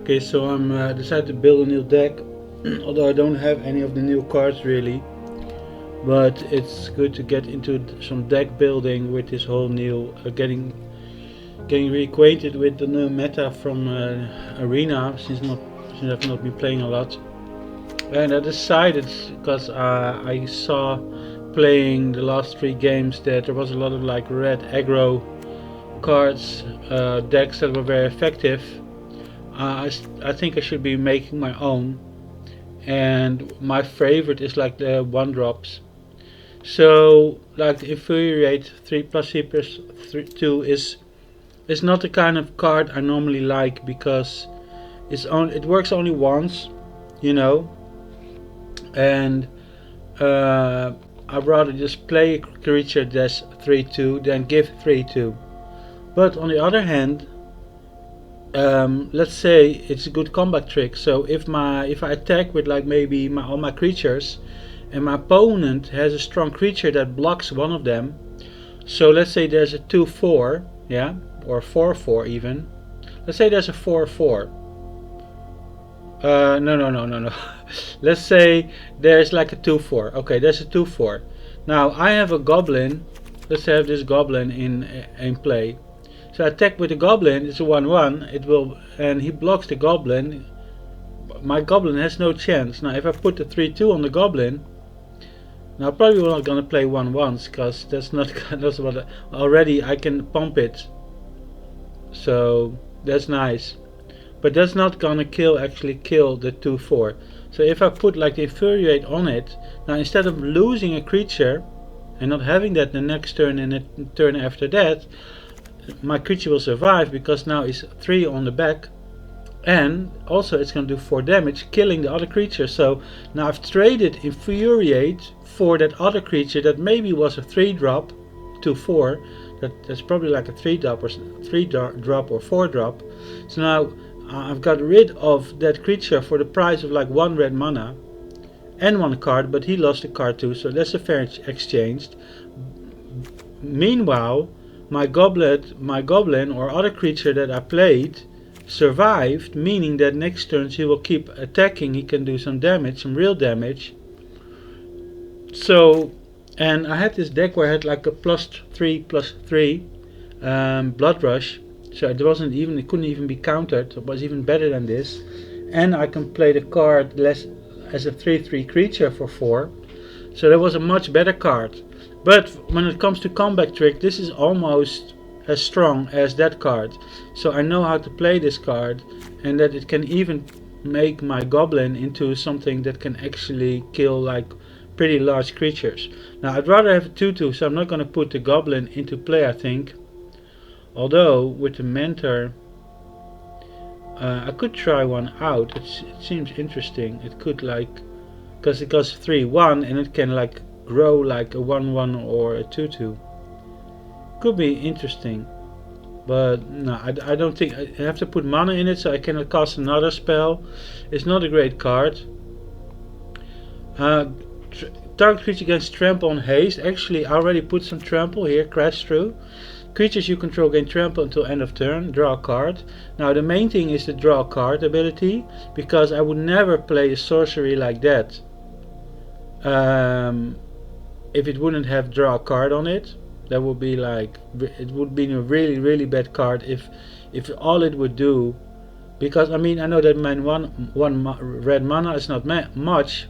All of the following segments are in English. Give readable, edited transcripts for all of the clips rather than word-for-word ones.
Okay, so I'm decided to build a new deck, although I don't have any of the new cards really. But it's good to get into some deck building with this whole new getting reacquainted with the new meta from Arena since I've not been playing a lot. And I decided, because I saw playing the last 3 games, that there was a lot of like red aggro cards, decks that were very effective. I think I should be making my own, and my favorite is like the 1-drops. So like the Infuriate 3+3+2 is not the kind of card I normally like, because it works only once, you know, and I'd rather just play a creature that's 3/2 than give 3/2. But on the other hand, let's say it's a good combat trick. So if I attack with like maybe all my creatures, and my opponent has a strong creature that blocks one of them. So let's say there's a 2/4, yeah, or 4/4 even. Let's say there's a 4/4. No. Let's say there's like a 2/4. Okay, there's a 2/4. Now I have a goblin. Let's have this goblin in play. So I attack with the goblin. It's a 1/1. It will, and he blocks the goblin. My goblin has no chance. Now if I put the 3/2 on the goblin, now probably we're not gonna play 1/1s, because that's not that's what already I can pump it. So that's nice. But that's not gonna actually kill the 2/4. So if I put like the Infuriate on it, now instead of losing a creature and not having that the next turn and the turn after that, my creature will survive, because now it's 3 on the back, and also it's gonna do 4 damage, killing the other creature. So now I've traded Infuriate for that other creature that maybe was a 3-drop, 2/4. That's probably like a 3-drop or 3-drop or 4-drop. So now I've got rid of that creature for the price of like 1 red mana and 1 card, but he lost a card too, so that's a fair exchange. Meanwhile, my goblin or other creature that I played survived, meaning that next turn he will keep attacking. He can do some damage, some real damage. So, and I had this deck where I had like a +3/+3 Blood Rush. So it couldn't even be countered. It was even better than this. And I can play the card less as a 3/3 creature for 4. So that was a much better card. But when it comes to combat trick, this is almost as strong as that card. So I know how to play this card, and that it can even make my goblin into something that can actually kill like pretty large creatures. Now I'd rather have a 2/2, so I'm not going to put the goblin into play, I think. Although with the mentor, I could try one out. It seems interesting. It could like, because it goes 3/1 and it can like grow like a 1/1 or a 2/2. Could be interesting, but no, I don't think I have to put mana in it, so I cannot cast another spell. It's not a great card. Target creature against trample on haste. Actually, I already put some trample here. Crash through. Creatures you control gain trample until end of turn. Draw a card. Now the main thing is the draw a card ability, because I would never play a sorcery like that if it wouldn't have draw a card on it. That would be like, it would be a really bad card if all it would do, because I mean I know that one red mana is not much,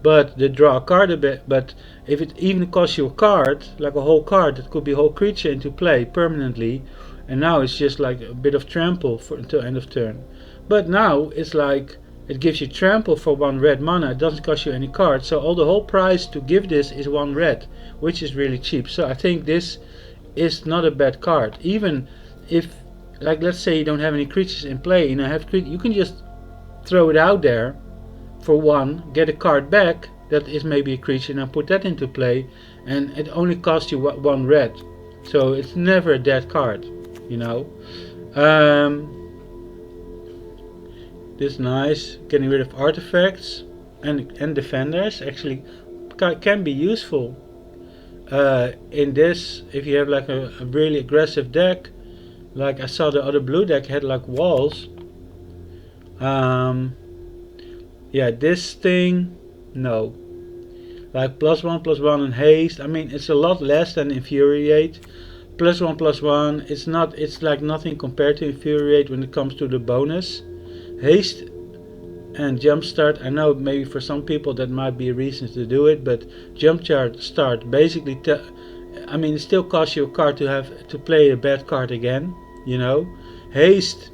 but the draw a card a bit. But if it even costs you a card, like a whole card, it could be a whole creature into play permanently, and now it's just like a bit of trample until end of turn. But now it's like it gives you trample for 1 red mana. It doesn't cost you any cards, so the whole price to give this is 1 red, which is really cheap. So I think this is not a bad card, even if, like, let's say you don't have any creatures in play, and you can just throw it out there for 1, get a card back that is maybe a creature, and put that into play, and it only costs you 1 red. So it's never a dead card, you know. This is nice. Getting rid of artifacts and defenders actually can be useful in this, if you have like a really aggressive deck. Like I saw the other blue deck had like walls. Yeah, this thing, no. Like +1/+1 and haste. I mean, it's a lot less than infuriate. +1/+1. It's not. It's like nothing compared to infuriate when it comes to the bonus. Haste and jumpstart. I know maybe for some people that might be a reason to do it, but jumpstart basically. I mean, it still costs you a card to have to play a bad card again. You know, haste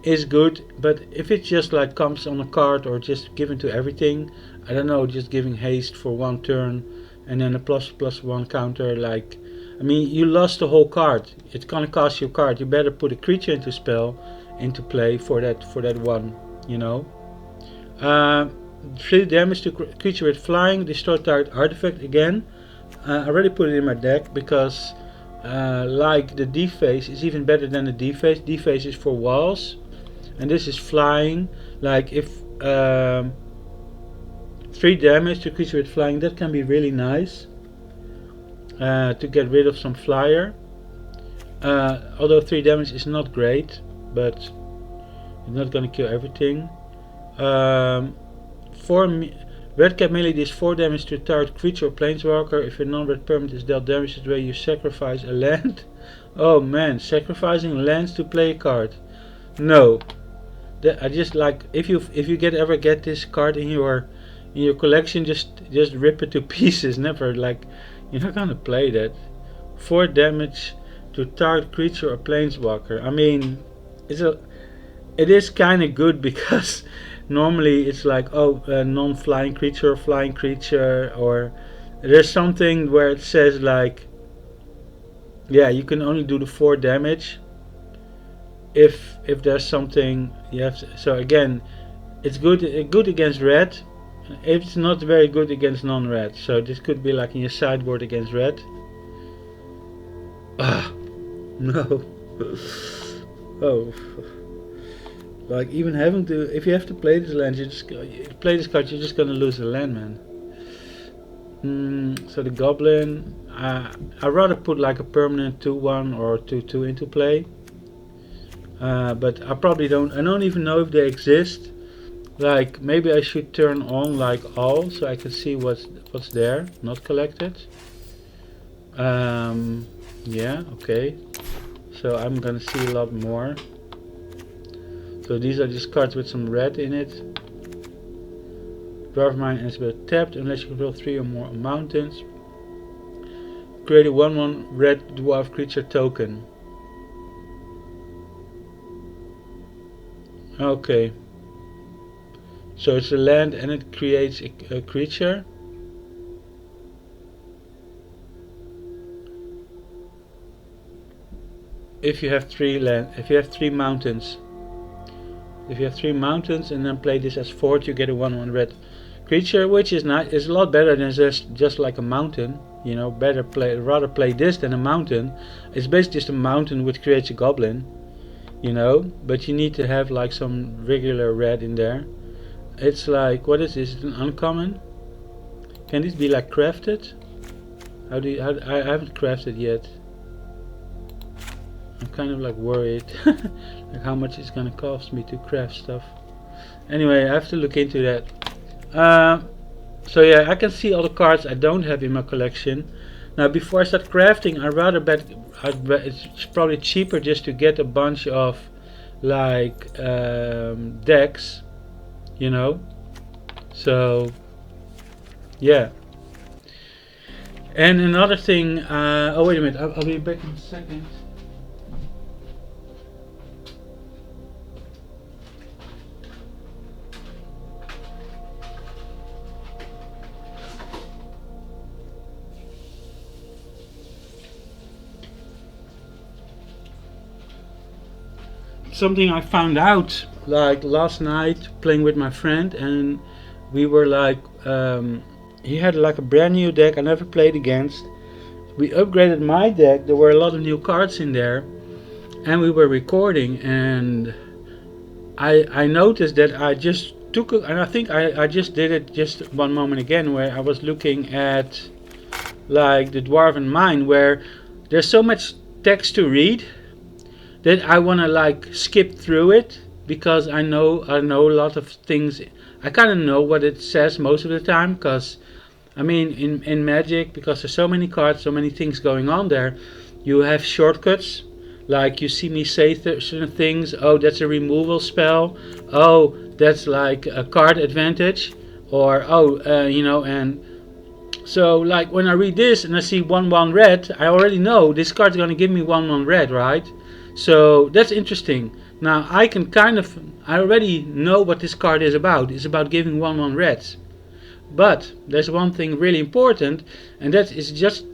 is good, but if it just like comes on a card or just given to everything, I don't know, just giving haste for one turn and then a ++1 counter, like, I mean, you lost the whole card. It's gonna cost you a card. You better put a creature into play for that one, you know. 3 damage to creature with flying, destroy target artifact again. I already put it in my deck because like the deface is even better than the deface. Deface is for walls, and this is flying. Like if 3 damage to creature with flying, that can be really nice to get rid of some flyer. Although 3 damage is not great, but it's not gonna kill everything. Red cap melee deals 4 damage to a target creature or planeswalker. If a non-red permanent is dealt damage this way, you sacrifice a land. Oh man, sacrificing lands to play a card. No. I just like if you ever get this card in your collection, just rip it to pieces. Never, like, you're not gonna play that. 4 damage to target creature or planeswalker. I mean, it is kind of good because normally it's like, oh, a non-flying creature or flying creature, or there's something where it says like, yeah, you can only do the 4 damage if there's something you have to, so again, it's good against red. It's not very good against non-red, so this could be like in your sideboard against red. Ah, no. Oh, like even having to, if you have to play this land, you play this card, you're just gonna lose the land, man. So the goblin, I'd rather put like a permanent 2/1 or 2/2 into play. But I don't even know if they exist. Like maybe I should turn on like all so I can see what's there, not collected. Yeah, okay. So I'm gonna see a lot more. So these are just cards with some red in it. Dwarf Mine is tapped unless you control 3 or more mountains. Create a 1/1 red dwarf creature token. Okay. So it's a land and it creates a creature. If you have 3 mountains. If you have 3 mountains and then play this as fort, you get a 1/1 red creature, which is nice. It's a lot better than just like a mountain. You know, rather play this than a mountain. It's basically just a mountain which creates a goblin. You know, but you need to have like some regular red in there. It's like, what is this? Is it an uncommon? Can this be like crafted? I haven't crafted yet. I'm kind of like worried like how much it's gonna cost me to craft stuff. Anyway, I have to look into that. So yeah, I can see all the cards I don't have in my collection. Now before I start crafting, I'd bet it's probably cheaper just to get a bunch of like decks, you know. So yeah. And another thing, oh wait a minute, I'll be back in a second. Something I found out like last night playing with my friend, and we were like, he had like a brand new deck I never played against. We upgraded my deck, there were a lot of new cards in there, and we were recording, and I noticed that I just took it, and I think I just did it just one moment again, where I was looking at like the Dwarven Mine, where there's so much text to read that I want to like skip through it because I know a lot of things. I kind of know what it says most of the time, because I mean in Magic, because there's so many cards, so many things going on there, you have shortcuts. Like you see me say certain things. Oh, that's a removal spell. Oh, that's like a card advantage. Or oh, you know, and so like when I read this and I see 1/1 red, I already know this card's gonna give me 1/1 red, right? So that's interesting. Now I can I already know what this card is about. It's about giving 1/1 reds. But there's one thing really important, and that is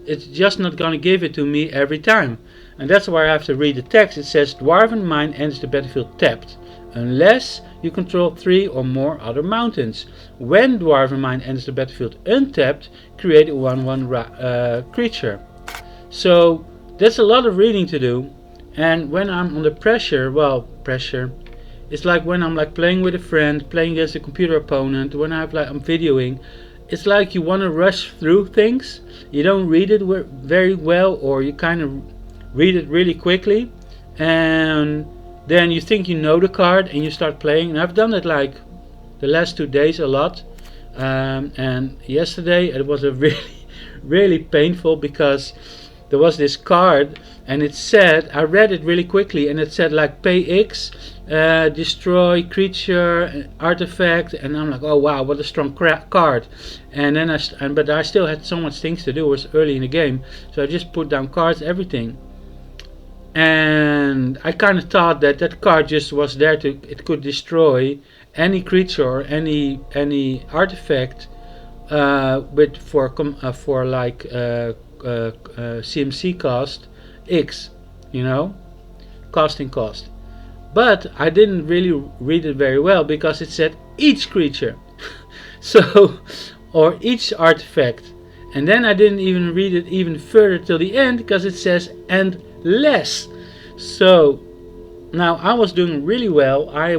it's just not gonna give it to me every time. And that's why I have to read the text. It says Dwarven Mine enters the battlefield tapped, unless you control 3 or more other mountains. When Dwarven Mine enters the battlefield untapped, create a 1/1 creature. So that's a lot of reading to do. And when I'm under pressure, well, pressure, it's like when I'm like playing with a friend, playing against a computer opponent, when I'm videoing, it's like you want to rush through things. You don't read it very well, or you kind of read it really quickly, and then you think you know the card and you start playing. And I've done it like the last 2 days a lot, and yesterday it was a really painful, because there was this card and it said, I read it really quickly, and it said like pay X, destroy creature, artifact, and I'm like, oh wow, what a strong card. And then but I still had so much things to do. It was early in the game, so I just put down cards, everything. And I kind of thought that that card just was there it could destroy any creature or any artifact for like CMC cost X, you know, casting cost. But I didn't really read it very well, because it said each creature, so, or each artifact. And then I didn't even read it even further till the end, because it says and less. So now I was doing really well. I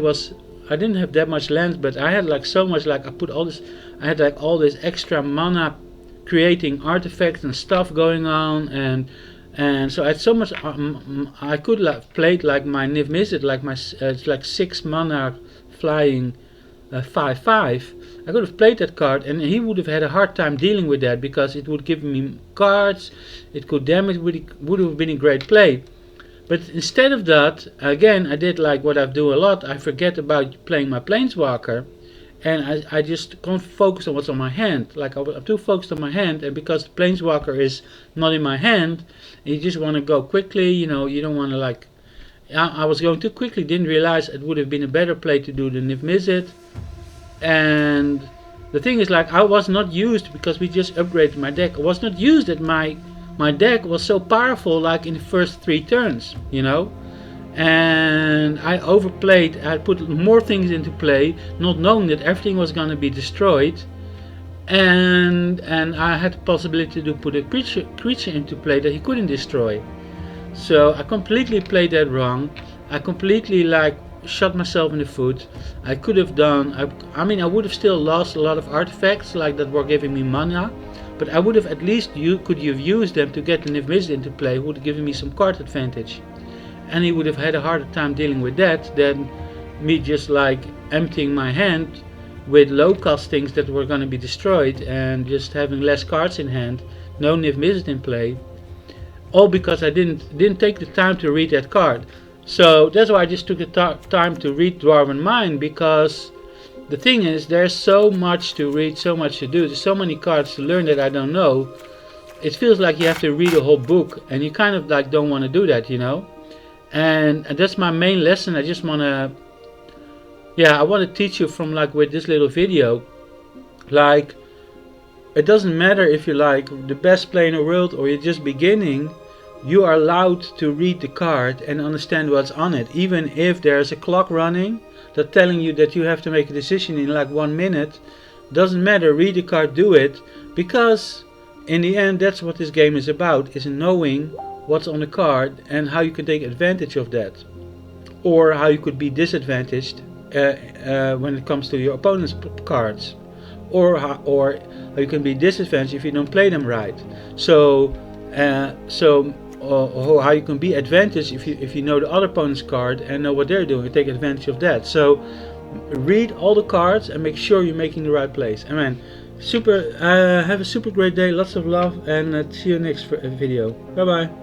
didn't have that much land, but I had like so much, like I had like all this extra mana creating artifacts and stuff going on, and so I had so much. I could have played like my Niv Mizzet, like my it's like 6 mana flying 5/5. I could have played that card, and he would have had a hard time dealing with that, because it would give me cards, it could damage, would have been a great play. But instead of that, again, I did like what I do a lot. I forget about playing my Planeswalker, and I just can't focus on what's on my hand. Like I'm too focused on my hand, and because the Planeswalker is not in my hand, you just want to go quickly, you know, you don't want to like... I was going too quickly, didn't realize it would have been a better play to do the Niv Mizzet. And the thing is, like, I was not used, because we just upgraded my deck, I was not used that my deck was so powerful like in the first 3 turns, you know. And I overplayed, I put more things into play, not knowing that everything was going to be destroyed. And I had the possibility to put a creature into play that he couldn't destroy. So I completely played that wrong. I completely like shot myself in the foot. I could have done, I mean, I would have still lost a lot of artifacts like that were giving me mana, but I would have at least could have used them to get the Niv Mizzet into play, who would have given me some card advantage. And he would have had a harder time dealing with that than me just like emptying my hand with low cost things that were going to be destroyed, and just having less cards in hand, no Niv Mizzet in play, all because I didn't take the time to read that card. So that's why I just took the time to read Dwarven Mine, because the thing is, there's so much to read, so much to do, there's so many cards to learn that I don't know. It feels like you have to read a whole book, and you kind of like don't want to do that, you know. And that's my main lesson. I just want to, yeah, I want to teach you from like with this little video, like, it doesn't matter if you're like the best player in the world or you're just beginning, you are allowed to read the card and understand what's on it, even if there's a clock running that telling you that you have to make a decision in like 1 minute. Doesn't matter, read the card, do it, because in the end that's what this game is about, is knowing what's on the card and how you can take advantage of that, or how you could be disadvantaged when it comes to your opponent's cards, or how you can be disadvantaged if you don't play them right. So how you can be advantaged if you know the other opponent's card and know what they're doing and take advantage of that. So read all the cards and make sure you're making the right plays. And man, super have a super great day, lots of love, and see you next video. Bye bye.